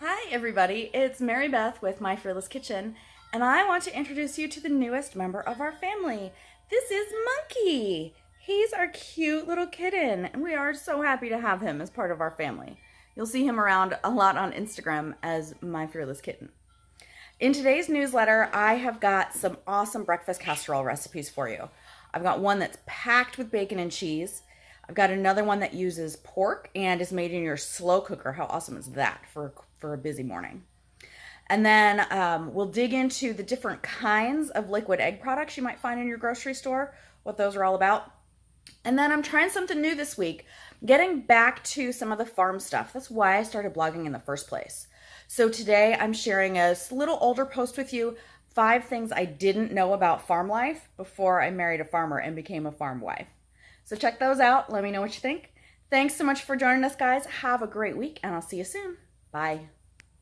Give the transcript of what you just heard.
Hi everybody, it's Mary Beth with My Fearless Kitchen, and I want to introduce you to the newest member of our family. This is Monkey. He's our cute little kitten, and we are so happy to have him as part of our family. You'll see him around a lot on Instagram as My Fearless Kitten. In today's newsletter, I have got some awesome breakfast casserole recipes for you. I've got one that's packed with bacon and cheese. I've got another one that uses pork and is made in your slow cooker. How awesome is that for a busy morning? And then we'll dig into the different kinds of liquid egg products you might find in your grocery store, what those are all about. And then I'm trying something new this week, getting back to some of the farm stuff. That's why I started blogging in the first place. So today I'm sharing a little older post with you, 5 things I didn't know about farm life before I married a farmer and became a farm wife. So check those out. Let me know what you think. Thanks so much for joining us, guys. Have a great week, and I'll see you soon. Bye.